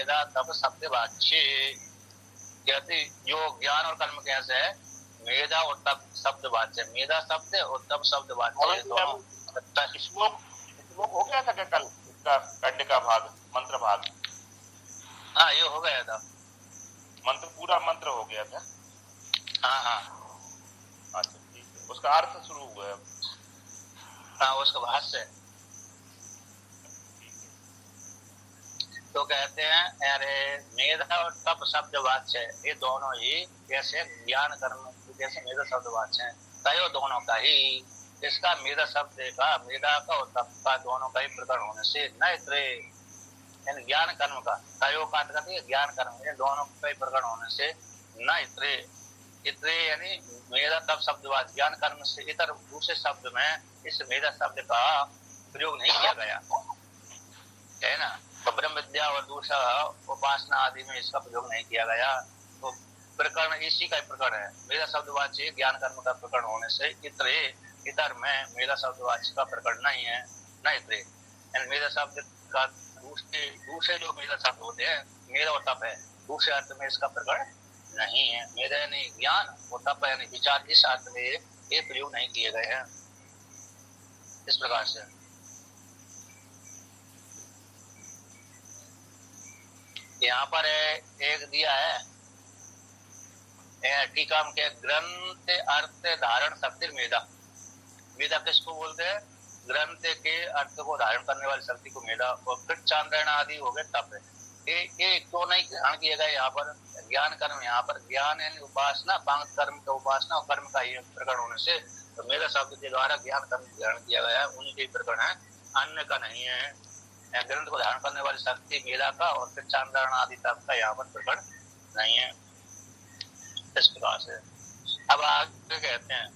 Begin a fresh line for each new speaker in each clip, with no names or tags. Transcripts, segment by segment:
मेधा तप शब्द वाच्य। कहते जो ज्ञान और कर्म कैसे है, मेधा और तप शब्द वाच्य, मेधा शब्द और तप शब्द वाच्य दोनों।
श्लोक हो गया था क्या कल इसका कंड का भाग, मंत्र भाग?
हाँ ये हो गया था,
मंत्र पूरा मंत्र हो गया था।
हाँ हाँ
अच्छा ठीक है, उसका अर्थ शुरू हुआ है।
हाँ उसका भाष्य। तो कहते हैं अरे मेधा और तप शब्द वाच्य ये दोनों ही जैसे ज्ञान कर्म जैसे मेधा शब्द वाच्य है, तयो दोनों का ही, इसका मेधा शब्द का, मेधा का और तप का दोनों का ही प्रकरण होने से न इतरे, यानी ज्ञान कर्म का, तयो का अर्थ है ज्ञान कर्म, ये दोनों का ही प्रकरण होने से न इतरे, इतरे यानी मेधा तप शब्द वाच्य ज्ञान कर्म से इतर दूसरे शब्द में इस मेधा शब्द का प्रयोग नहीं किया गया है ना। तो ब्रह्म विद्या और दूसरा उपासना आदि में इसका प्रयोग नहीं किया गया। तो प्रकरण इसी का प्रकरण है, मेधा शब्दवाच्य ज्ञान कर्म का प्रकरण होने से इतरे, इतर में मेधा शब्दवाच्य का प्रकरण नहीं है, न इतरे। मेधा शब्द का दूसरे जो मेधा शब्द होते हैं, मेधा और तप है, दूसरे अर्थ में इसका प्रकरण नहीं है। मेधा यानी ज्ञान और तप यानी विचार, इस अर्थ में ये प्रयोग नहीं किए गए हैं। इस प्रकार से यहाँ पर एक दिया है टीका के, ग्रंथ अर्थ धारण शक्ति मेधा। मेधा किसको बोलते हैं? ग्रंथ के अर्थ को धारण करने वाली शक्ति को मेधा। और फिर चांद्रण आदि हो गए तप है। ये क्यों नहीं ग्रहण किया गया यहाँ पर? ज्ञान कर्म, यहाँ पर ज्ञान यानी उपासना, पांच कर्म का उपासना और कर्म का ही प्रकरण होने से तो मेधा शब्द के द्वारा ज्ञान कर्म ग्रहण किया गया है, उनके प्रकरण है, अन्य का नहीं है। ग्रंथ को धारण करने वाली शक्ति मेधा का और फिर चांद्रण आदि तप का यहाँ पर प्रकरण नहीं है। इस प्रकार से अब आगे कहते हैं,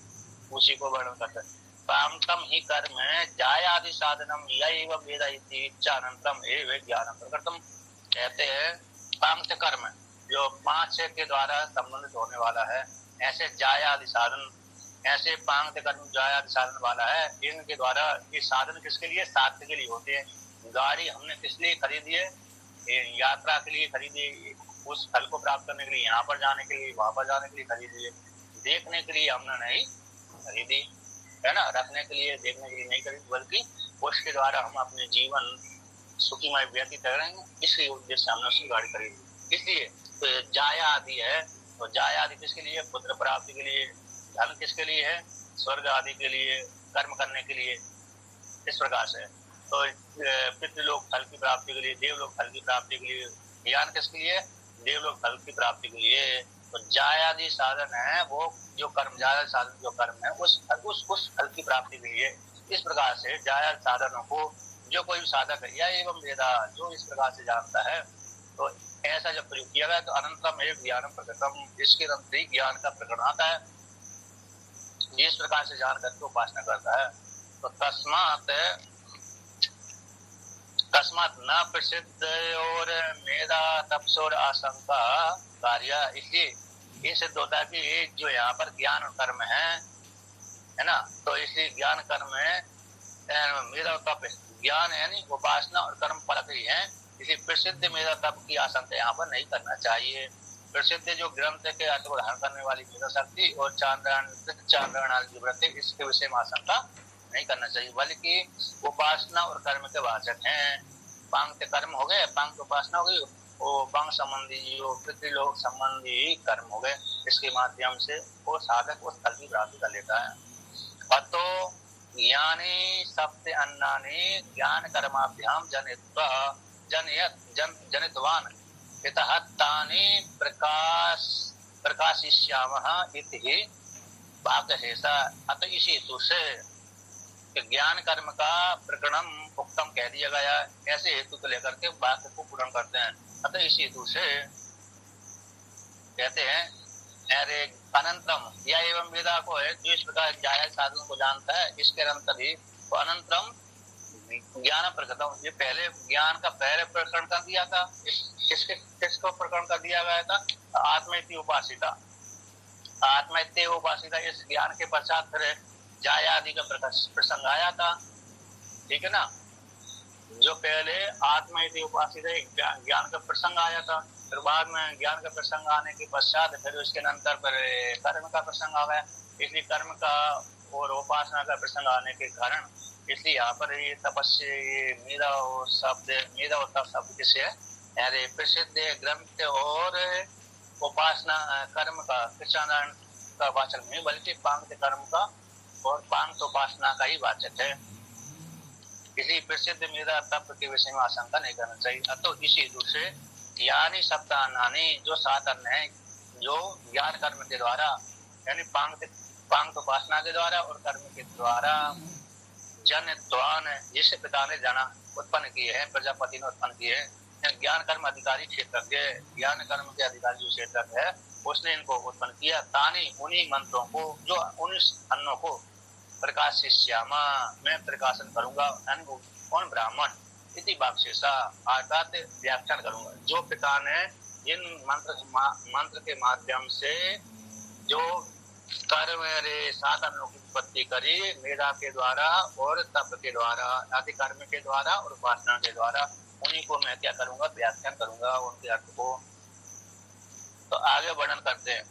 उसी को वर्णन करते हैं, पांतम ही कर्म जायादि साधनम यैव वेद इति इच्छानंतम एव ज्ञानम प्रकृतम। कहते हैं पांत कर्म जो पांच के द्वारा संबंधित होने वाला है, ऐसे जायादि साधन, ऐसे पांत कर्म जायादि साधन वाला है, इनके द्वारा ये साधन किसके लिए? साध्य के लिए होते हैं। गाड़ी हमने किस लिए खरीदी है? यात्रा के लिए खरीदी, उस फल को प्राप्त करने के लिए, यहाँ पर जाने के लिए, वहां पर जाने के लिए खरीदी है। देखने के लिए हमने नहीं खरीदी है ना, रखने के लिए, देखने के लिए नहीं खरीदी, बल्कि उसके द्वारा हम अपने जीवन सुखीमय व्यतीत करेंगे, इसलिए उद्देश्य से हमने उसकी गाड़ी खरीदी। इसलिए तो जाया आदि है, तो जाया आदि किसके लिए? पुत्र प्राप्ति के लिए। धन किसके लिए है? स्वर्ग आदि के लिए, कर्म करने के लिए। इस प्रकार से तो पितृलोक फल की प्राप्ति के लिए, देवलोक फल की प्राप्ति के लिए। ज्ञान किसके लिए? देवलोक फल की प्राप्ति के लिए। तो जायादि साधन है वो जो कर्म, जाया साधन जो कर्म है उस फल की प्राप्ति के लिए। इस प्रकार से जाया साधनों को जो कोई साधक है या एवं वेदा जो इस प्रकार से जानता है, तो ऐसा जब प्रयोग किया गया तो अनंतम एवं ज्ञानम प्रकृतम, इसके अंत ही ज्ञान का प्रकरण आता है। जिस प्रकार से जान करके उपासना करता है, तो तस्मात न प्रसिद्ध और मेधा तपसोर आशंका कार्य। इसलिए ये सिद्ध होता है कि जो यहाँ पर ज्ञान कर्म है ना, तो इसलिए ज्ञान कर्म है, मेधा तप ज्ञान यानी उपासना और कर्म फलक ही है। इसी प्रसिद्ध मेधा तप की आशंका यहाँ पर नहीं करना चाहिए। प्रसिद्ध जो ग्रंथ के अर्थ को धारण करने वाली मेधा शक्ति और चांद्रण आदि व्रत, इसके विषय में आशंका नहीं करना चाहिए, बल्कि उपासना और कर्म के वाचक हैं। पांक्त कर्म हो गए, पांक्त उपासना हो गई, वो वंश संबंधी जो पितृलोक संबंधी कर्म हो गए, इसके माध्यम से वो साधक उस फल की प्राप्ति कर लेता है। अतो ज्ञाने सप्त अन्नानि ज्ञान कर्माभ्याम जनितवान इतः तानि प्रकाशिष्यामः इति वाक्यशेषा। अत इस हेतु से ज्ञान कर्म का प्रकरण उत्तम कह दिया गया, ऐसे हेतु को लेकर के वाक्य को पूर्ण करते हैं। अतः इस हेतु से कहते हैं अरे अनंतम या एवं वेदा को है जो इस प्रकार जायज साधन को जानता है, इसके अंतर ही तो अनंतरम ज्ञान प्रकटम। ये पहले ज्ञान का पहले प्रकरण कर दिया था, किसको प्रकरण कर दिया गया था? आत्मैति उपासिता, आत्मैत्य उपासिता। इस ज्ञान के पश्चात फिर जाया आदि का प्रसंग आया था, ठीक है ना। जो पहले आत्मा इति उपासित ज्ञान का प्रसंग आया था, फिर बाद में ज्ञान का प्रसंग आने के पश्चात फिर उसके अंतर पर कर्म का प्रसंग आ गया। इसलिए कर्म का और उपासना का प्रसंग आने के कारण इसलिए यहाँ पर ये तपस्या, ये मेरा शब्द किसे है, अरे प्रसिद्ध ग्रंथ और उपासना कर्म का कृष्णारायण का वाचक नहीं, बल्कि पांग कर्म का और पांग उपासना का ही वाचक है। किसी प्रसिद्ध मेरा तप के विषय में आशंका नहीं करना चाहिए। तो इसी दूसरे यानी सप्ताहानि, जो 7 अन्न है, जो ज्ञान कर्म के द्वारा यानी पांग उपासना के द्वारा और कर्म के द्वारा जन जिस पिता ने जना उत्पन्न किए हैं, प्रजापति ने उत्पन्न किए हैं। ज्ञान कर्म अधिकारी क्षेत्र के, ज्ञान कर्म के अधिकारी जो क्षेत्र है उसने इनको उत्पन्न किया। तानी, उन्हीं मंत्रों को, जो 19 अन्नों को प्रकाशिष्यामा, मैं प्रकाशन करूंगा, कौन ब्राह्मण इति वाक्शेषा, अर्थात व्याख्यान करूंगा। जो पिता ने जिन मंत्र के माध्यम से जो कर्म 7 अन्नों की उत्पत्ति करी, मेधा के द्वारा और तप के द्वारा, आदि कर्म के द्वारा और उपासना के द्वारा, उन्हीं को मैं क्या करूंगा, व्याख्यान करूंगा, उनके अर्थ को। तो आगे वर्णन करते हैं,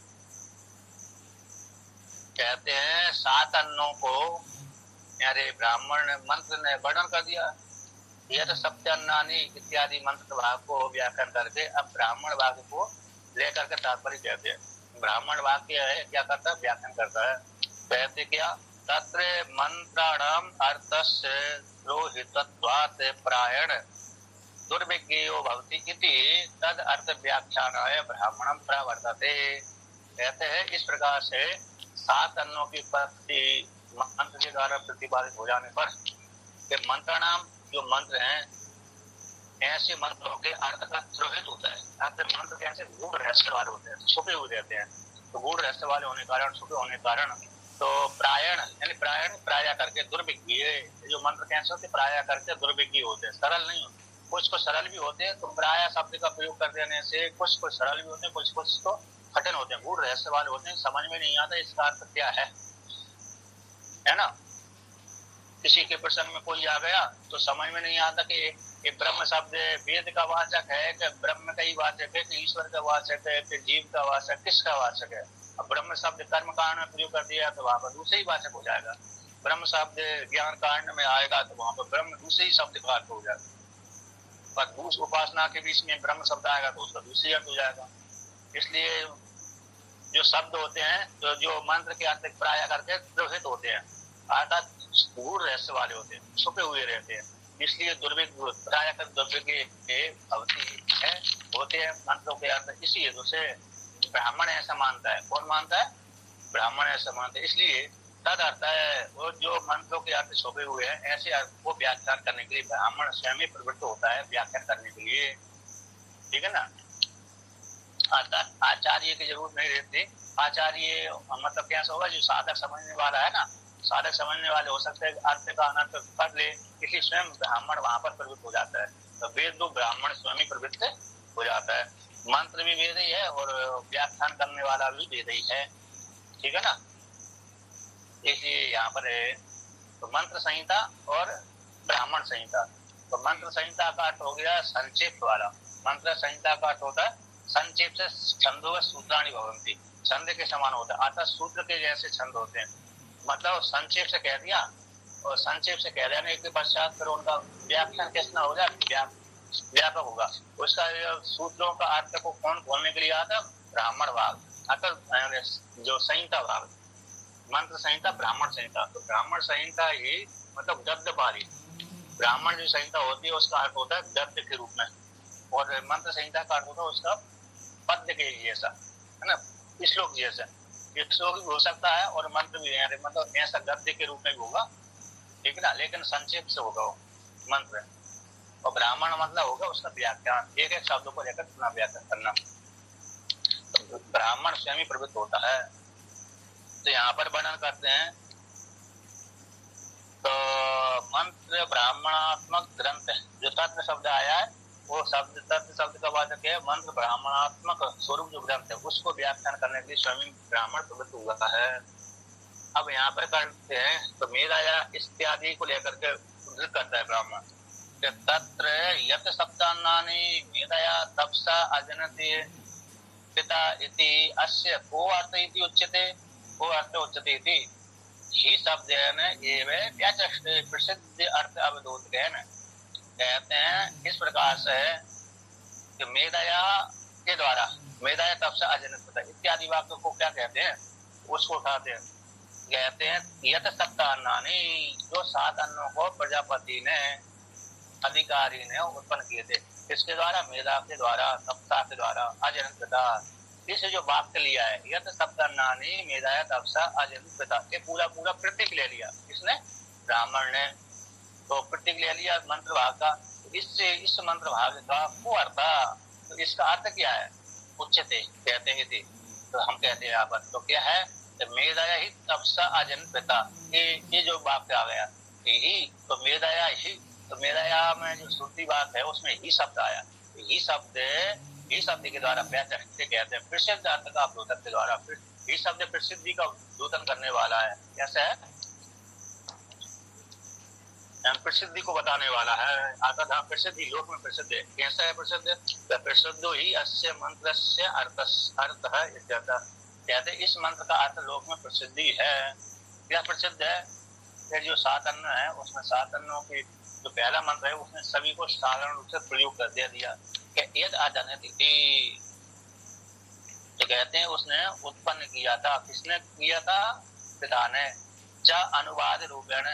कहते हैं 7 अन्नों को यारे ब्राह्मण ने मंत्र ने वर्णन कर दिया। यह तो सप्तान्नानि इत्यादि मंत्र भाग को व्याख्यान करके अब ब्राह्मण भाग को लेकर के तात्पर्य कहते हैं। ब्राह्मण वाक्य है क्या करता है, व्याख्यान करता है। कहते क्या, तत्र मंत्राणाम अर्थस्य रोहितत्वात् प्रायण दुर्विज्ञेयो भवति इति तद अर्थ व्याख्यानाय ब्राह्मणम प्रवर्तते। कहते हैं इस प्रकार से 7 अन्नों की उत्पत्ति मंत्र के द्वारा प्रतिपादित हो जाने पर मंत्राणाम, जो मंत्र हैं, ऐसे मंत्रों के अर्थ का द्रोहित होता है। मंत्र कैसे गूढ़ रहस्य वाले होते हैं, छुपे हुए रहते हैं। तो गूढ़ रहस्य वाले होने के कारण, छुपे होने के कारण, तो प्रायण यानी प्राय करके दुर्विज्ञ, जो मंत्र कैसे होते प्राय करके दुर्विज्ञ होते हैं, सरल नहीं होते। कुछ सरल भी होते हैं, तो प्राय शब्द का प्रयोग कर देने से कुछ सरल भी होते हैं, कुछ तो कठिन होते हैं, गूढ़ रहस्य वाले होते हैं, समझ में नहीं आता इसका अर्थ क्या है ना। किसी के प्रसंग में कोई आ गया तो समझ में नहीं आता कि ये ब्रह्म शब्द वेद का वाचक है कि ब्रह्म का ही वाचक है कि ईश्वर का वाचक है कि जीव का वाचक, किसका वाचक है। अब ब्रह्म शब्द कर्म कांड में प्रयोग कर दिया तो वहां पर दूसरे ही वाचक हो जाएगा। ब्रह्म शब्द ज्ञान कांड में आएगा तो वहां पर ब्रह्म दूसरे ही शब्द का अर्थ हो जाएगा। पर दूसरी उपासना के बीच में ब्रह्म शब्द आएगा तो उसका दूसरी अर्थ हो जाएगा। इसलिए जो शब्द होते हैं, तो जो मंत्र के अर्थ प्राय करके द्रोहित होते हैं, अर्थात गूढ़ रहस्य वाले होते हैं, छुपे हुए रहते हैं। इसलिए दुर्विज्ञ प्राय कर दुर्विज्ञ अवधि है होते हैं मंत्रों के अर्थ। इसी हेतु से ब्राह्मण ऐसा मानता है। कौन मानता है? ब्राह्मण ऐसा मानता है। इसलिए तद अर्थ है वो जो मंत्रों के अर्थ छुपे हुए हैं, ऐसे अर्थ को व्याख्यान करने के लिए ब्राह्मण स्वयं प्रवृत्त होता है, व्याख्यान करने के लिए। ठीक है ना। आचार्य की जरूरत नहीं रहती। आचार्य मतलब कैसा होगा, जो साधक समझने वाला है ना, साधक समझने वाले हो सकते हैं, अर्थ का अनर्थ कर ले, इसलिए स्वयं ब्राह्मण वहां पर प्रवृत्त हो जाता है। तो वेद दो ब्राह्मण स्वयं प्रवृत्त हो जाता है। मंत्र भी वेद ही है और व्याख्यान करने वाला भी वेद ही है। ठीक है ना। इसलिए यहाँ पर है तो मंत्र संहिता और ब्राह्मण संहिता। तो मंत्र संहिता का अर्थ हो गया संक्षेप वाला। मंत्र संहिता का अर्थ होता है संक्षेप से छंदो सूत्राणी भवन्ति, छंद के समान होता है, अर्थात सूत्र के जैसे छंद होते हैं। मतलब संक्षेप से कह दिया और संक्षेप से कह देने के पश्चात फिर उनका व्याख्यान कितना होगा, व्यापक होगा। उसका सूत्रों का अर्थ को कौन खोलने के लिए आता? ब्राह्मण भाग, अर्थात जो संहिता भाग, मंत्र संहिता ब्राह्मण संहिता। तो ब्राह्मण संहिता ही मतलब गद्य पारी, ब्राह्मण जो संहिता होती है उसका अर्थ होता है गद्य के रूप में, और मंत्र संहिता का अर्थ होता है उसका पद्य के जैसा, है ना, श्लोक जैसा। श्लोक भी हो सकता है और मंत्र भी है, मतलब ऐसा गद्य के रूप में भी होगा। ठीक है ना, लेकिन संक्षेप से होगा वो मंत्र। और ब्राह्मण मतलब होगा उसका व्याख्यान, एक एक शब्दों को लेकर अपना व्याख्यान करना। तो ब्राह्मण स्वयं प्रवृत्त होता है। तो यहाँ पर वर्णन करते हैं तो मंत्र ब्राह्मणात्मक ग्रंथ है। जो तत्व शब्द आया है वो शब्द तत्व शब्द का वाचक है। मंत्र ब्राह्मणात्मक स्वरूप जो ग्रंथ है उसको व्याख्यान करने के लिए स्वयं ब्राह्मण प्रवृत्त हुआ है। अब यहाँ पर करते हैं तो मेरा या इत्यादि को लेकर के करता है ब्राह्मण। कि तत्र यत सप्तान्नानि मेधया तपसा अजनति पिता इति अस्य को अर्थ इति उच्यते, को अर्थ उच्यते इति ही शब्देन एव व्याचष्टे प्रसिद्ध अर्थ अवधूतकेन। कहते हैं इस प्रकार से कि मेधया के द्वारा, मेधया तपसा अजनति पिता इत्यादि वाक्यों को क्या कहते हैं, उसको उठाते हैं। कहते हैं यत सप्तान्नानि, जो 7 अन्नों को प्रजापति ने, अधिकारी ने उत्पन्न किए थे, इसके द्वारा, मेधा के द्वारा, तपसा के द्वारा, अजनत पिता, इसे जो वाक्य लिया है यत सप्तान्नानि मेधाया तपसा अजनत पिता, ये पूरा पूरा प्रतीक ले लिया इसने, ब्राह्मण ने तो प्रतीक ले लिया मंत्र भाग का। इससे इस मंत्र भाग का को अर्थ, तो इसका अर्थ क्या है, उच्चते कहते हैं थी, तो हम कहते हैं यहाँ पर तो क्या है, मेधाया ही तपसा अजनत पिता, ये जो वाक्य आ गया यही तो मेधाया ही, तो मेधाया में जो श्रुति बात है उसमें ही शब्द आया, ही शब्द के द्वारा व्याचष्टे कहते हैं प्रसिद्ध अर्थ का द्योतन के द्वारा, ही शब्द प्रसिद्धि का द्योतन करने वाला है। कैसे है, प्रसिद्धि को बताने वाला है, आता था प्रसिद्धि लोक में प्रसिद्ध है। कैसा है प्रसिद्ध, प्रसिद्धो ही अस्य मंत्रस्य अर्थ है इत्यर्थ, कहते इस मंत्र का अर्थ लोक में प्रसिद्धि है। क्या प्रसिद्ध है, ये जो 7 अन्न है उसमें 7 अन्नों की जो पहला मंत्र है उसने सभी को साधारण रूप से प्रयोग कर दिया कि यद अजनति, तो कहते हैं उसने उत्पन्न किया था, किसने किया था, पिता ने। च अनुवाद रूपेण,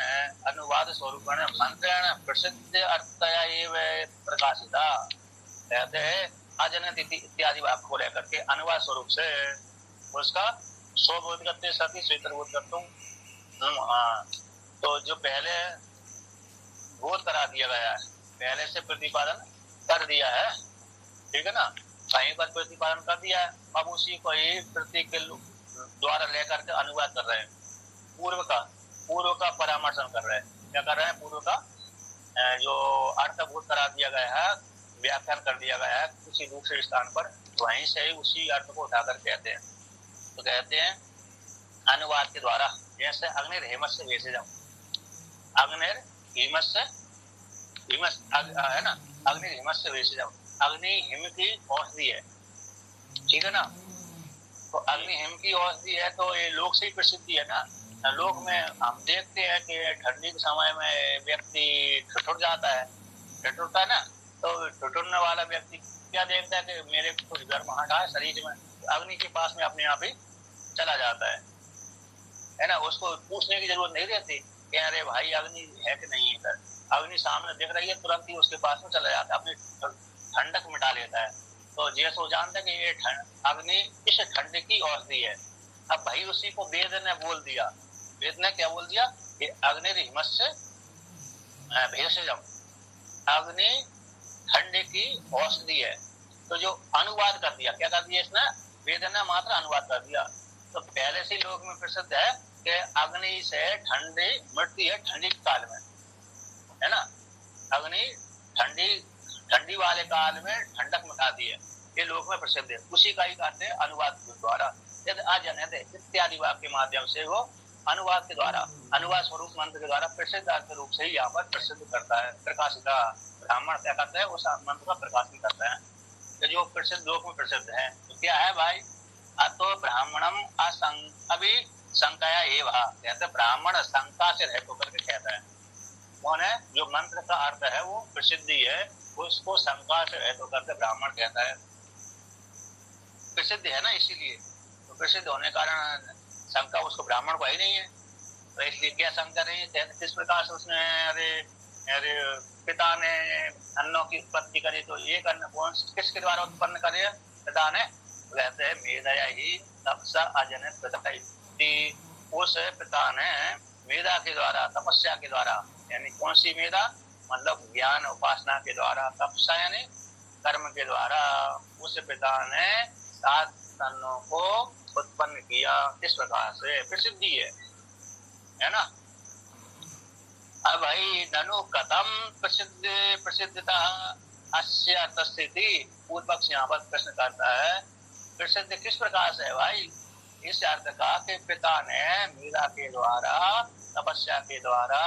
अनुवाद स्वरूपेण मंत्रेण प्रसिद्ध अर्थया एव प्रकाशिता, कहते हैं अजनति इत्यादि वाक्य को लेकर के अनुवाद स्वरूप से उसका स्वबोध करते सती स्वीकृत करता हूँ। तो जो पहले बोध करा दिया गया है, पहले से प्रतिपादन कर दिया है, ठीक है ना, कहीं पर प्रतिपादन कर दिया है, अब उसी को ही प्रतीक के द्वारा लेकर के अनुवाद कर रहे हैं, पूर्व का परामर्शन कर रहे हैं। क्या कर रहे हैं, पूर्व का जो अर्थभूत करा दिया गया है, व्याख्यान कर दिया गया है किसी दूसरे स्थान पर, वहीं से ही उसी अर्थ को उठाकर कहते हैं। तो कहते हैं अनुवाद के द्वारा, जैसे अग्निर हेमस्य भेषजम, अग्निर हिमस्य है ना, अग्नि हिमस्य भेषजम, अग्नि हिम की औषधि है, ठीक है ना, तो अग्नि हिम की औषधि है, तो ये लोक से ही प्रसिद्धि है ना। लोक में हम देखते हैं कि ठंडी के समय में व्यक्ति ठिठुर जाता है, ठिठुरता है ना, तो ठिठुरने वाला व्यक्ति क्या देखता है कि मेरे कुछ गर्म हटा है शरीर में, अग्नि के पास में अपने आप ही चला जाता है ना, उसको पूछने की जरूरत नहीं रहती कि अरे भाई अग्नि है कि नहीं है, अग्नि सामने दिख रही है, तुरंत ही उसके पास में चला जाता है, अपनी ठंडक मिटा लेता है। तो जैसे वो जानता है कि ये अग्नि इस ठंड की औषधि है। अब भाई उसी को वेद ने बोल दिया, वेद ने क्या बोल दिया कि अग्नि हिमस्य भेषजम, अग्नि ठंड की औषधि है। तो जो अनुवाद कर दिया, क्या कर दिया इसने, वेद ने मात्र अनुवाद कर दिया। तो पहले से लोक में प्रसिद्ध है कि अग्नि से ठंडी मिटती है ठंडी काल में, है ना, अग्नि ठंडी वाले काल में ठंडक मिटाती है, ये लोक में प्रसिद्ध है। उसी का ही कहते हैं अनुवाद के द्वारा, यदि अजनत इत्यादि वाक्य के माध्यम से वो अनुवाद के द्वारा, अनुवाद स्वरूप मंत्र के द्वारा प्रसिद्ध अर्थ रूप से ही यहाँ पर प्रसिद्ध करता है, प्रकाशिता, ब्राह्मण क्या करता है, उस मंत्र का प्रकाशन करता है, जो प्रसिद्ध लोक में प्रसिद्ध है। तो क्या है भाई, तो ब्राह्मणम अभी शंकाया एव, कहते ब्राह्मण शंका से रहित होकर के कहता है, कौन है, जो मंत्र का अर्थ है वो प्रसिद्धि है, उसको शंका से रहित होकर के ब्राह्मण कहता है, प्रसिद्ध है ना, इसीलिए तो प्रसिद्ध होने कारण शंका उसको ब्राह्मण को ही नहीं है, तो इसलिए क्या शंका नहीं है, किस प्रकार से उसने अरे पिता ने अन्नों की उत्पत्ति करी, तो ये करने कौन किसके द्वारा उत्पन्न करे, पिता ने, कहते हैं मेधया ही तपसा अजनत पिता, उस पिता ने मेधा के द्वारा, तपस्या के द्वारा, यानी कौन सी मेधा, मतलब ज्ञान उपासना के द्वारा, तपस्या यानी कर्म के द्वारा, उस पिता ने 7 अन्नों को उत्पन्न किया। इस प्रकार से प्रसिद्धि है ना। अब भाई ननु कथम प्रसिद्धता अस्य अर्थस्थिति, पूर्व पक्ष यहाँ पर प्रश्न करता है प्रसिद्ध किस प्रकार से है भाई, इस अर्थ का कि पिता ने मीरा के द्वारा तपस्या के द्वारा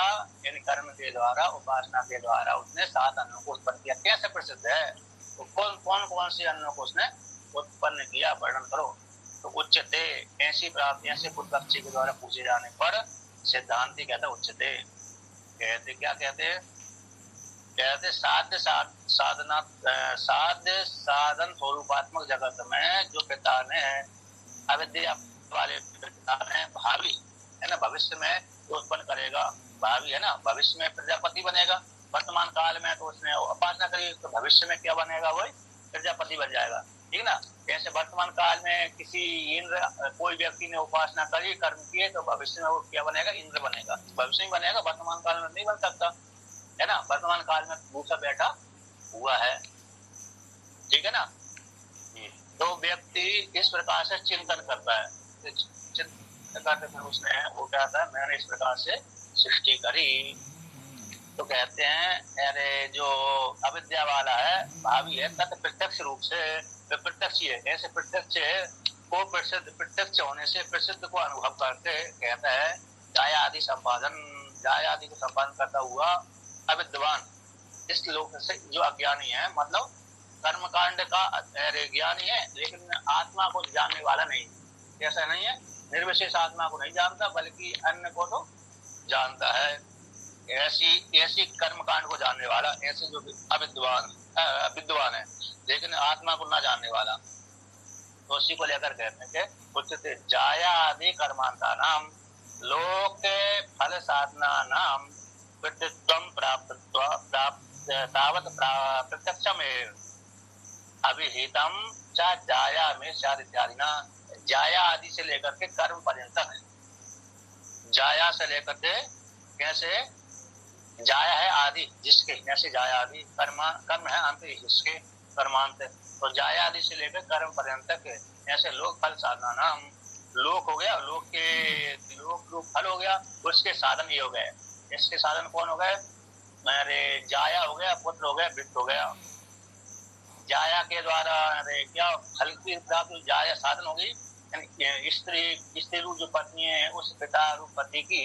यानी कर्म के द्वारा उपासना के द्वारा उसने 7 अन्नों को उत्पन्न किया। कैसे प्रसिद्ध है, तो कौन से अन्नों को उसने उत्पन्न किया, वर्णन करो। तो उच्चते, ऐसी प्राप्ति ऐसे पूर्वपक्षी के द्वारा पूछे जाने पर सिद्धांति कहता है उच्चते, कहते क्या कहते, कहते साध्य साधना साध्य साधन स्वरूपात्मक जगत में जो पिता ने अविद्या वाले पिता ने भावी है ना, भविष्य में तो उत्पन्न करेगा, भावी है ना, भविष्य में प्रजापति बनेगा। वर्तमान काल में तो उसने उपासना करी, तो भविष्य में क्या बनेगा, वही प्रजापति बन जाएगा, ठीक ना। जैसे वर्तमान काल में किसी इंद्र कोई व्यक्ति ने उपासना करी, कर्म किए, तो भविष्य में वो क्या बनेगा, इंद्र बनेगा, भविष्य में बनेगा, वर्तमान काल में नहीं बन सकता है ना। वर्तमान काल में भूसा बैठा हुआ है, ठीक है ना। तो व्यक्ति इस प्रकार से चिंतन करता है, चिंतन करते फिर उसने वो कहता है मैंने इस प्रकार से सृष्टि करी। तो कहते हैं अरे जो अविद्या वाला है, भावी है, तत् प्रत्यक्ष रूप से प्रत्यक्ष है, ऐसे प्रत्यक्ष को प्रत्यक्ष होने से प्रसिद्ध को अनुभव करके कहता है जाया आदि संपादन, जाया आदि को संपादन करता हुआ अविद्वान इस लोक से जो अज्ञानी है, मतलब कर्मकांड का ज्ञानी है लेकिन आत्मा को जानने वाला नहीं, ऐसा नहीं है, निर्विशेष आत्मा को नहीं जानता बल्कि अन्य को तो जानता है। ऐसी कर्मकांड को जानने वाला, ऐसे जो विद्वान है लेकिन आत्मा को न जानने वाला, तो उसी को लेकर कहते हैं कि उचित जाया आदि कर्मांता नाम लोक फल साधना नाम कृतित्वम तावत प्रत्यक्षम अभिहितम चा जाया में शाद इत्यादि ना। जाया आदि से लेकर के कर्म पर्यंत है, जाया से लेकर के कैसे जाया है आदि जिसके, जैसे जाया आदि कर्म है अंत जिसके कर्मांत, तो जाया आदि से लेकर कर्म पर्यंत ऐसे लोक फल साधना नाम, लोक हो गया, लोक के लोक फल हो गया, उसके साधन ये हो गए, इसके साधन कौन हो गए, मेरे जाया हो गया, पुत्र हो गया, वित्त हो गया। जाया के द्वारा अरे क्या फल की प्राप्ति, जाया साधन हो गई, स्त्री रूप जो पत्नी है उस पिता रूप पति की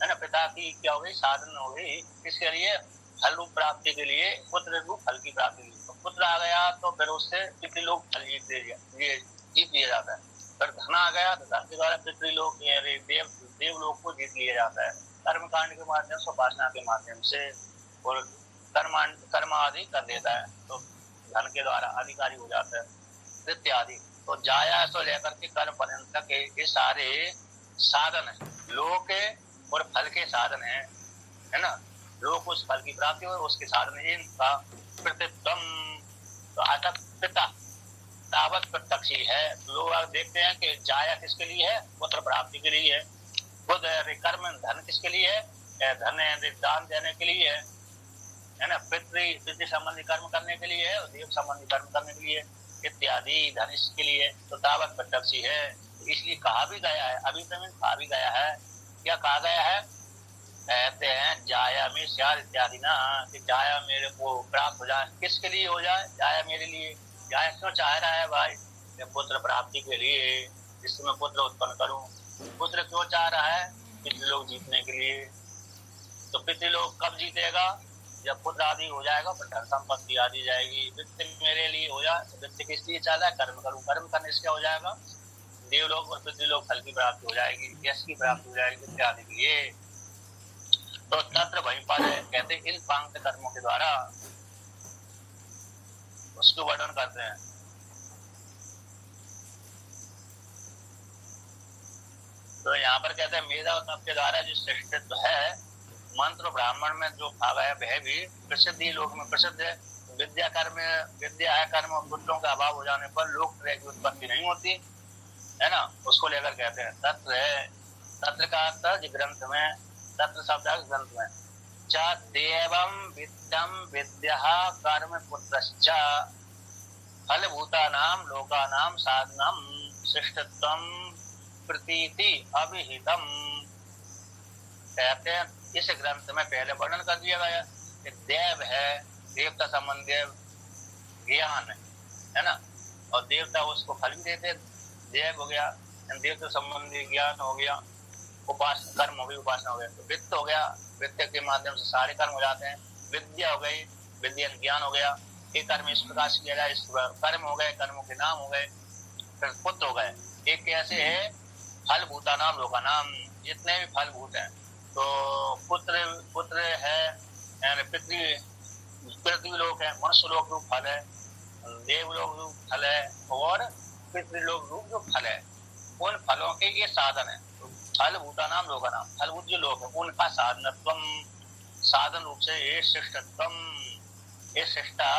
है ना, पिता की क्या हो गई, साधन हो गई, इसके लिए फल रूप प्राप्ति के लिए पुत्र रूप फल की प्राप्ति, तो पुत्र आ गया तो फिर उससे पितृलोक फल जीत लिया जाता है। फिर धन आ गया तो धन के द्वारा पितृलोक देवलोक को जीत लिया जाता है, कर्मकांड के माध्यम से, उपासना के माध्यम से, और कर्म आदि कर देता है तो धन के द्वारा अधिकारी हो जाता है इत्यादि। तो जाया से लेकर के कर्म पर्यंत के ये सारे साधन है, लोक और फल के साधन है ना, लोक उस फल की प्राप्ति और उसके साधन है इनका प्रतित्वम, तो अतः पिता तावत प्रत्यक्षी है। लोग देखते हैं कि जाया किसके लिए है, पुत्र प्राप्ति के लिए है, खुद कर्म धन किसके लिए है, धन दान देने के लिए है ना, पितृ संबंधी कर्म करने के लिए है और देव संबंधी कर्म करने के लिए इत्यादि, धन इसके लिए, तो तावत प्रत्यक्षी है। इसलिए कहा भी गया है, अभी तक कहा भी गया है, क्या कहा गया है, कहते हैं जाया में श्यार इत्यादि ना, कि जाया मेरे को प्राप्त हो जाए, किसके लिए हो जाए, जाया मेरे लिए, जाया क्यों चाह रहा है भाई, पुत्र प्राप्ति के लिए, जिससे मैं पुत्र उत्पन्न करूं। पुत्र क्यों चाह रहा है, पितृलोक जीतने के लिए। तो पितृलोक कब जीतेगा, जब पुत्र आदि हो जाएगा, फिर धन संपत्ति आदि जाएगी। वित्त मेरे लिए हो जाए, वित्त किस लिए चाह रहा है, कर्म करूं, कर्म करने से क्या हो जाएगा, देवलोक और पितृलोक फल की प्राप्ति हो जाएगी, यश की प्राप्ति हो जाएगी इत्यादि के लिए। तो तत्र वहीं पर कहते इन पांच कर्मों के द्वारा उसको वर्णन करते हैं। तो यहाँ पर कहते हैं मेधा और तप के द्वारा जो श्रेष्ठत्व है, मंत्र ब्राह्मण में जो भाव है वह भी प्रसिद्ध ही लोक में प्रसिद्ध है। विद्या है कर्म और पुत्रों का अभाव हो जाने पर लोक त्रय की उत्पत्ति नहीं होती है ना, उसको लेकर कहते हैं तत्र है। तत्र का अर्थ ग्रंथ में, तत्र शब्द ग्रंथ में, च देवम विद्यम विद्या कर्म पुत्रश्च फलभूतानाम लोकानाम साधनम श्रेष्ठत्वम प्रतीति अभिहितम। कहते हैं इस ग्रंथ में पहले वर्णन कर दिया गया कि देव है, देवता संबंधी ज्ञान है ना, और देवता उसको फल भी देते, देव हो गया देवता संबंधी ज्ञान हो गया, कर्म हो गई, उपासना हो गया। तो वित्त हो गया, वित्त के माध्यम से सारे कर्म हो जाते हैं। विद्या हो गई, विद्या ज्ञान हो गया। एक कर्म इस प्रकार से किया जाए, इस कर्म हो गए, कर्मों के नाम हो गए। फिर पुत्र हो गए। एक कैसे है, फल भूता नाम लोका नाम, जितने भी फल भूत हैं। तो पुत्र पुत्र है, पृथ्वी लोक है, मनुष्य लोक रूप फल है, देवलोक रूप फल है, और पितृलोक रूप जो फल है। उन फलों के ये साधन है। तो फल भूता नाम लोका नाम, फलभूत जो लोक है उनका साधनत्वम, साधन रूप से ये शिष्टत्वम, ये शिष्टा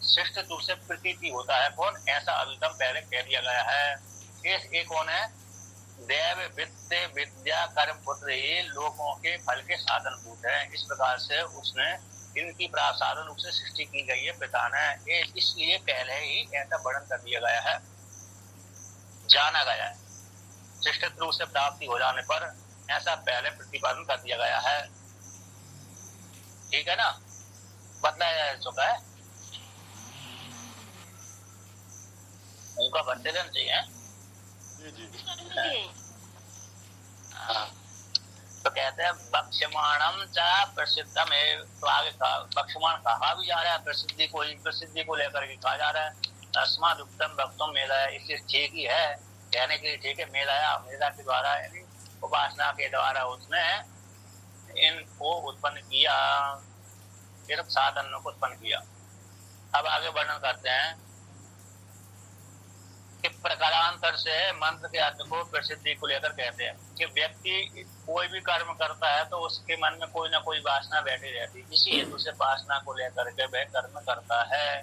शिष्ट रूप से प्रतीति होता है। कौन? ऐसा अभितम पहले कह दिया गया है। ये कौन है? देव वित्त विद्या कर्म पुत्र, ये लोगों के फल के साधन भूत है। इस प्रकार से उसने इनकी प्राप्त साधन रूप से सृष्टि की गई है पिता ने। ये इसलिए पहले ही ऐसा वर्णन कर दिया गया है, जाना गया है। शिष्ट रूप से प्राप्ति हो जाने पर ऐसा पहले प्रतिपादन कर दिया गया है। ठीक है ना? बतलाया जा चुका है। उनका भरते रहना चाहिए। हाँ। तो कहते हैं बक्ष्यमाणम च प्रसिद्धम है। तो आगे बक्ष्यमाण कहा भी जा रहा है, प्रसिद्धि को लेकर के कहा जा रहा है। अस्माद उत्तम भक्तों मेला है, इसलिए ठीक ही है कहने के लिए। ठीक है, मेधा के द्वारा यानी उपासना के द्वारा उसने इनको उत्पन्न किया, फिर साधनों को उत्पन्न किया। अब आगे वर्णन करते हैं कि प्रकारांतर से मंत्र के अर्थ को प्रसिद्धि को लेकर कहते हैं कि व्यक्ति कोई भी कर्म करता है तो उसके मन में कोई ना कोई वासना बैठी रहती है। इसी हेतु से वासना को लेकर के वह कर्म करता है।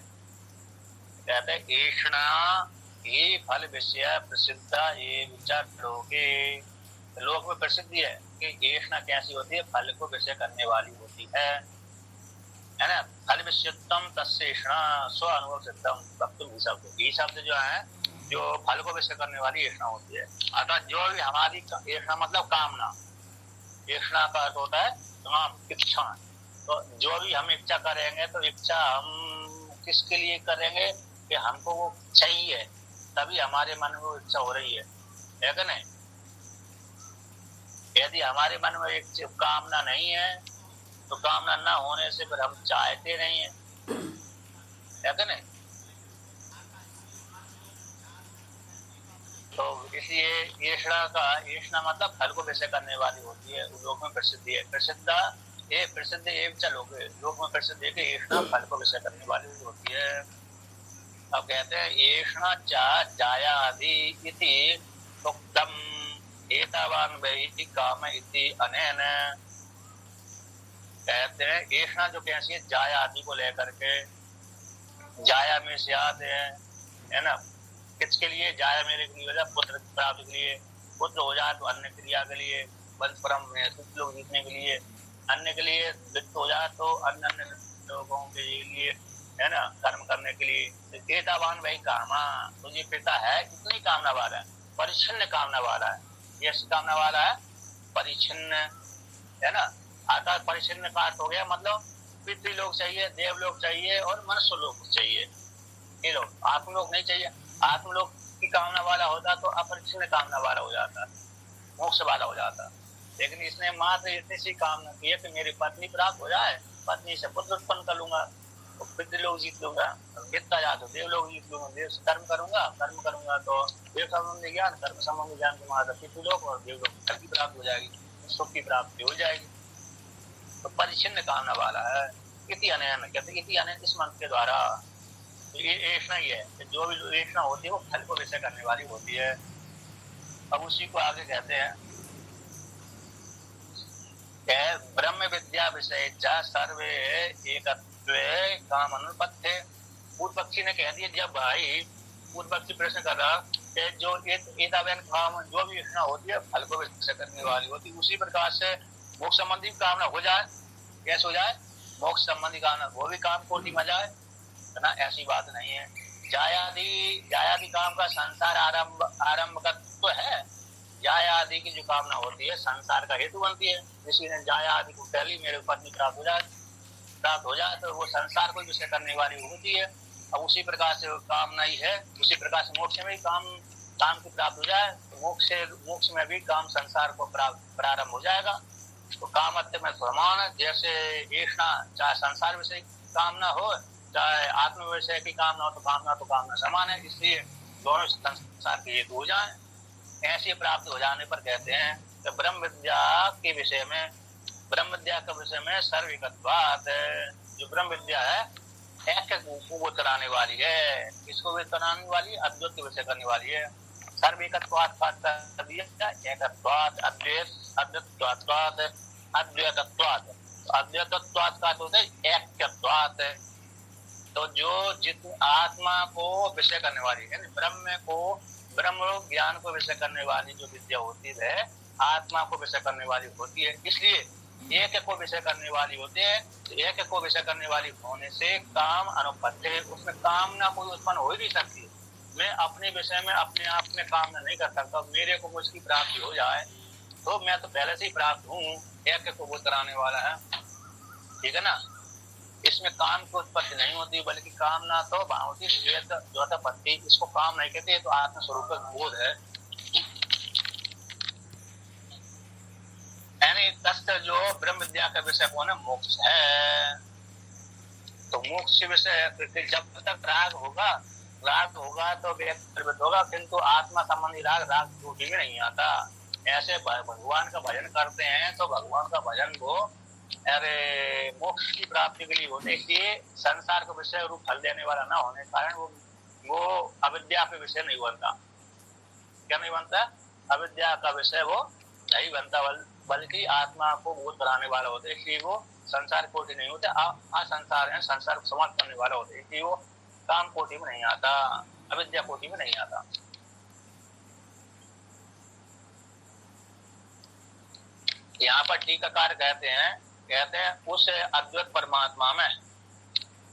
कहते हैं ऐषणा ये फल विषय प्रसिद्ध ये विचार लोक में प्रसिद्धि है कि ऐषणा कैसी होती है? फल को विषय करने वाली होती है ना? फल विषयत्तम तस्येषणा स्व अनुभव सिद्धम वक्तुम ही शब्द। ये शब्द जो है जो फल को विषय करने वाली ऐषणा होती है। अर्थात जो भी हमारी ऐषणा मतलब कामना, ऐषणा का अर्थ होता है काम, इच्छा। तो जो भी हम इच्छा करेंगे तो इच्छा हम किसके लिए करेंगे? कि हमको वो चाहिए, तभी हमारे मन में वो इच्छा हो रही है कि नहीं? यदि हमारे मन में एक कामना नहीं है तो कामना न होने से फिर हम चाहते नहीं है कि नहीं? तो इसलिए ऐषणा मतलब फल को विषय करने वाली होती है। लोक में प्रसिद्धि है। प्रसिद्ध एवं लोक में प्रसिद्ध है कि ऐषणा फल को विषय करने वाली होती है। अब कहते हैं ऐषणा जायादि इति उक्तम एतावान वै काम इति अनेन। कहते हैं ऐषणा जो कैसी है? जाया आदि को लेकर के, जाया में से आते है ना? किसके लिए? जाया मेरे के लिए हो जाए, पुत्र प्राप्ति के लिए। पुत्र हो जाए तो अन्य क्रिया के लिए, वंश परम में लोग जीतने के लिए। अन्य के लिए वित्त हो जाए तो अन्य लोगों के लिए, है ना, कर्म करने के लिए। एतावान वही कामा, तो ये पिता है कितनी कामना वाला है? परिच्छिन्न कामना वाला है। यश कामना वाला है, परिच्छिन्न, है ना? आता परिच्छिन्न का अर्थ हो गया मतलब पितृलोक चाहिए, देवलोक चाहिए और मनुष्य लोक चाहिए। ये लोग आत्मलोक नहीं चाहिए। आत्मलोक की कामना वाला होता तो अपरिच्छिन्न कामना वाला हो जाता, मोक्ष वाला हो जाता। लेकिन इसने मात्र इतनी सी कामना की है कि मेरी पत्नी प्राप्त हो जाए, पत्नी से पुत्र उत्पन्न कर लूंगा, तो पितृलोक जीत लूंगा, वित्त आ जाए तो देवलोक जीत लूंगा, देव से कर्म करूंगा तो देव संबंधी ज्ञान, कर्म संबंधी ज्ञान के माध्यम पितृलोक और देवलोक की प्राप्ति हो जाएगी, सुख की प्राप्ति हो जाएगी। तो परिच्छिन्न कामना वाला है। इति अनयन कहते, इति अनयन इस मंत्र के द्वारा ये ऐषणा ही है कि जो भी ऐषणा होती है वो फल को विषय करने वाली होती है। अब उसी को आगे कहते हैं ब्रह्म विद्या विषय सर्वे एकत्वे काम अनुपत्थे। पूर्व पक्षी ने कह दिया, जब भाई पूर्व पक्षी प्रश्न कर रहा कि जो काम जो भी ऐषणा होती है फल को विषय करने वाली होती है, उसी प्रकार से मोक्ष संबंधी कामना हो जाए। कैसे हो जाए? मोक्ष संबंधी कामना वो भी काम कोटि में जाए ना, ऐसी बात नहीं है। जायादि काम का संसार आरंभ का तो है। जाया आदि की जो कामना होती है संसार का हेतु बनती है। किसी ने जाया आदि को पहली मेरे पत्नी प्राप्त हो जाए तो वो संसार को विषय करने वाली होती है। अब उसी प्रकार से कामना ही है, उसी प्रकार से मोक्ष में काम की प्राप्ति हो जाए तो मोक्ष में भी काम संसार को प्रारंभ हो जाएगा। तो काम अर्थ में समान है, जैसे ऐसा चाहे संसार विषय कामना हो चाहे आत्म विषय की कामना हो तो कामना समान है, इसलिए दोनों संसार के हेतु हो जाए। ऐसी प्राप्ति हो जाने पर कहते हैं कि ब्रह्म विद्या के विषय में सर्विकत्वात्, जो ब्रह्म विद्या है ऐक्य को कराने वाली है, इसको भी कराने वाली अद्वैत के विषय करने वाली है। सर्विकत्वात् एकत्वात् अद्वैतत्वात् अद्वैतत्वात्, अद्वैतत्वात् का होता है ऐक्यत्वात्। तो जो जितनी आत्मा को विषय करने वाली है, ब्रह्म ज्ञान को विषय करने वाली जो विद्या होती है आत्मा को विषय करने वाली होती है, इसलिए एक को विषय करने वाली होती है। तो एक को विषय करने वाली होने से काम अनुपत्ति है, उसमें कामना कोई उत्पन्न हो ही नहीं सकती। मैं अपने विषय में अपने आप में कामना नहीं कर सकता, मेरे को मुझकी प्राप्ति हो जाए तो मैं तो पहले से ही प्राप्त हूँ, एक को वो कराने वाला है, ठीक है ना। इसमें काम की उत्पत्ति नहीं होती, बल्कि कामना तो होती द्वैतपत्ति, इसको काम नहीं कहते, तो आत्मस्वरूप का बोध है। यानी तस्य जो ब्रह्म विद्या का विषय कौन है, मोक्ष है। तो मोक्ष विषय जब तक राग होगा तो व्यक्ति होगा, किंतु आत्मा संबंधी राग टूटी में नहीं आता। ऐसे भगवान का भजन करते हैं तो भगवान का भजन को अरे मोक्ष की प्राप्ति के लिए होने के लिए संसार को विषय रूप फल देने वाला ना होने के कारण वो अविद्या के विषय नहीं बनता। क्या नहीं बनता? अविद्या का विषय वो नहीं बनता, बल्कि आत्मा को बोध कराने वाला होता है, इसलिए वो संसार कोटि नहीं होते, असंसार है, संसार को समाप्त करने वाला होता है, इसलिए वो काम कोटि में नहीं आता, अविद्या कोटि में नहीं आता। यहाँ पर टीकाकार कहते हैं उस अद्वैत परमात्मा में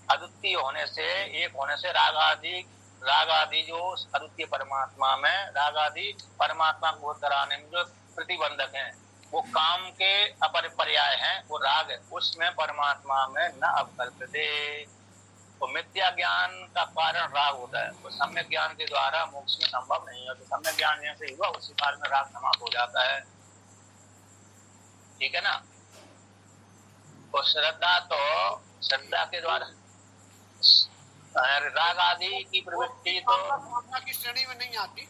अद्वितीय होने से, एक होने से राग आदि जो अद्वितीय परमात्मा में राग आदि परमात्मा को बोध कराने में जो प्रतिबंधक हैं वो काम के अपर पर्याय हैं, वो राग है, उसमें परमात्मा में न अवकल्पते। तो मिथ्या ज्ञान का कारण राग होता है, तो सम्यक ज्ञान के द्वारा मोक्ष में संभव नहीं है। तो सम्यक ज्ञान जैसे हुआ उसी काल में राग समाप्त हो जाता है, ठीक है ना। तो श्रद्धा के द्वारा राग आदि की प्रवृत्ति तो
कामना की श्रेणी में नहीं आती।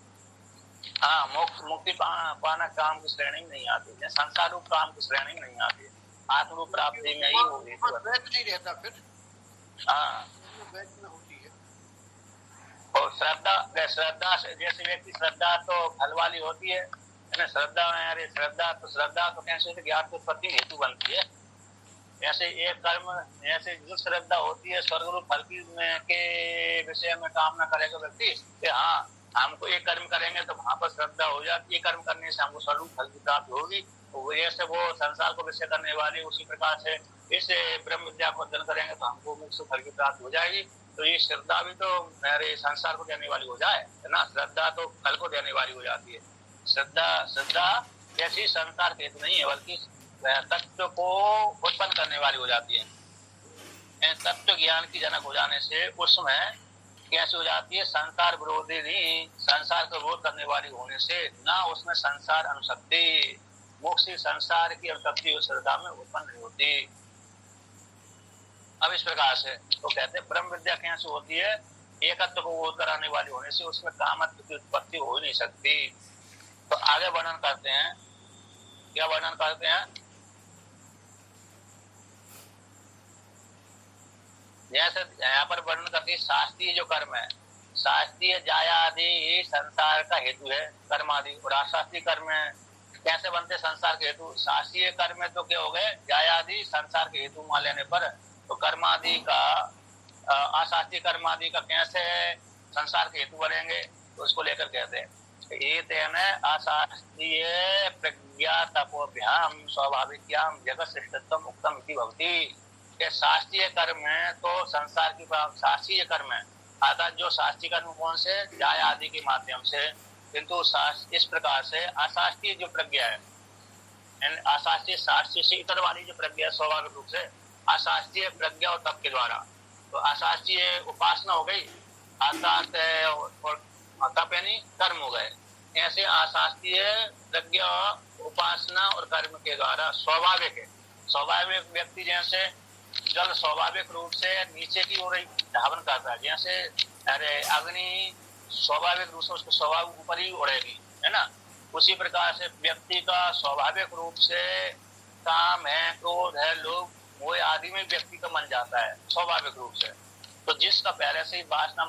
हाँ, मुक्ति पाना काम की श्रेणी में नहीं आती है, संसार रूप काम की श्रेणी में नहीं आती है, आत्म रूप प्राप्ति में ही होगी।
नहीं रहता फिर।
हाँ,
होती है।
और श्रद्धा से जैसे व्यक्ति श्रद्धा तो फल वाली होती है, श्रद्धा तो कैसे ज्ञान की उत्पत्ति हेतु बनती है। ऐसे एक कर्म, ऐसे जो श्रद्धा होती है स्वर्ग रूप फल के विषय में कामना करेगा व्यक्ति कि हाँ हमको एक कर्म करेंगे तो वहां पर श्रद्धा हो जाती है, कर्म करने से हमको स्वर्ग फल की प्राप्ति होगी। तो जैसे वो संसार को विषय करने वाली, उसी प्रकार से इस ब्रह्म विद्या को अध्ययन करेंगे तो हमको मोक्ष फल की प्राप्ति हो जाएगी। तो ये श्रद्धा भी तो मेरे संसार को देने वाली हो जाए, है ना। श्रद्धा तो फल को देने वाली हो जाती है। श्रद्धा जैसी संसार के हेतु नहीं है, बल्कि तत्व को उत्पन्न करने वाली हो जाती है। तत्व ज्ञान की जनक हो जाने से उसमें कैसे हो जाती है, संसार विरोधी नहीं, संसार को विरोध करने वाली होने से ना उसमें संसार अनुशक्ति, मोक्ष संसार की अनुशक्ति उस श्रद्धा में उत्पन्न नहीं होती। अब इस प्रकार से तो कहते हैं ब्रह्म विद्या कैसे होती है, एकत्व को बोध कराने वाली होने से उसमें कामत्व की उत्पत्ति हो ही नहीं सकती। तो आगे वर्णन करते हैं, क्या वर्णन करते हैं, जैसे यहाँ पर वर्णन करते हैं शास्त्रीय जो कर्म है, शास्त्रीय जाया आदि संसार का हेतु है कर्म आदि, और अशास्त्रीय कर्म कैसे बनते संसार के हेतु। शास्त्रीय कर्म तो क्या हो गए, जाया आदि संसार के हेतु मान लेने पर, तो कर्म आदि का अशास्त्रीय कर्म आदि का कैसे संसार के हेतु बनेंगे, तो उसको लेकर कहते हैं अशास्त्रीय प्रज्ञा तपोभ्याम स्वाभाविक्याम जगत श्रेष्ठत्वम उक्तम इति भवति। शास्त्रीय कर्म है तो संसार की शास्त्रीय कर्म है, अर्थात जो शास्त्रीय कर्म कौन से, जाया आदि के माध्यम से, किंतु इस प्रकार से अशास्त्रीय जो प्रज्ञा है, अशास्त्रीय शास्त्रीय से इतर वाली जो प्रज्ञा है स्वाभाविक रूप से अशास्त्रीय प्रज्ञा और तप के द्वारा, तो अशास्त्रीय उपासना हो गई, अर्थात और तप यानी कर्म हो गए। ऐसे अशास्त्रीय प्रज्ञा उपासना और कर्म के द्वारा स्वाभाविक है। स्वाभाविक व्यक्ति जैसे जल स्वाभाविक रूप से नीचे की ओर धावन करता है, जैसे अरे अग्नि स्वाभाविक रूप से उसके स्वभाव ऊपर ही उड़ेगी, है ना। उसी प्रकार से व्यक्ति का स्वाभाविक रूप से काम है, क्रोध है, लोभ मोह आदि में व्यक्ति का मन जाता है स्वाभाविक रूप से। तो जिसका पहले से ही वासना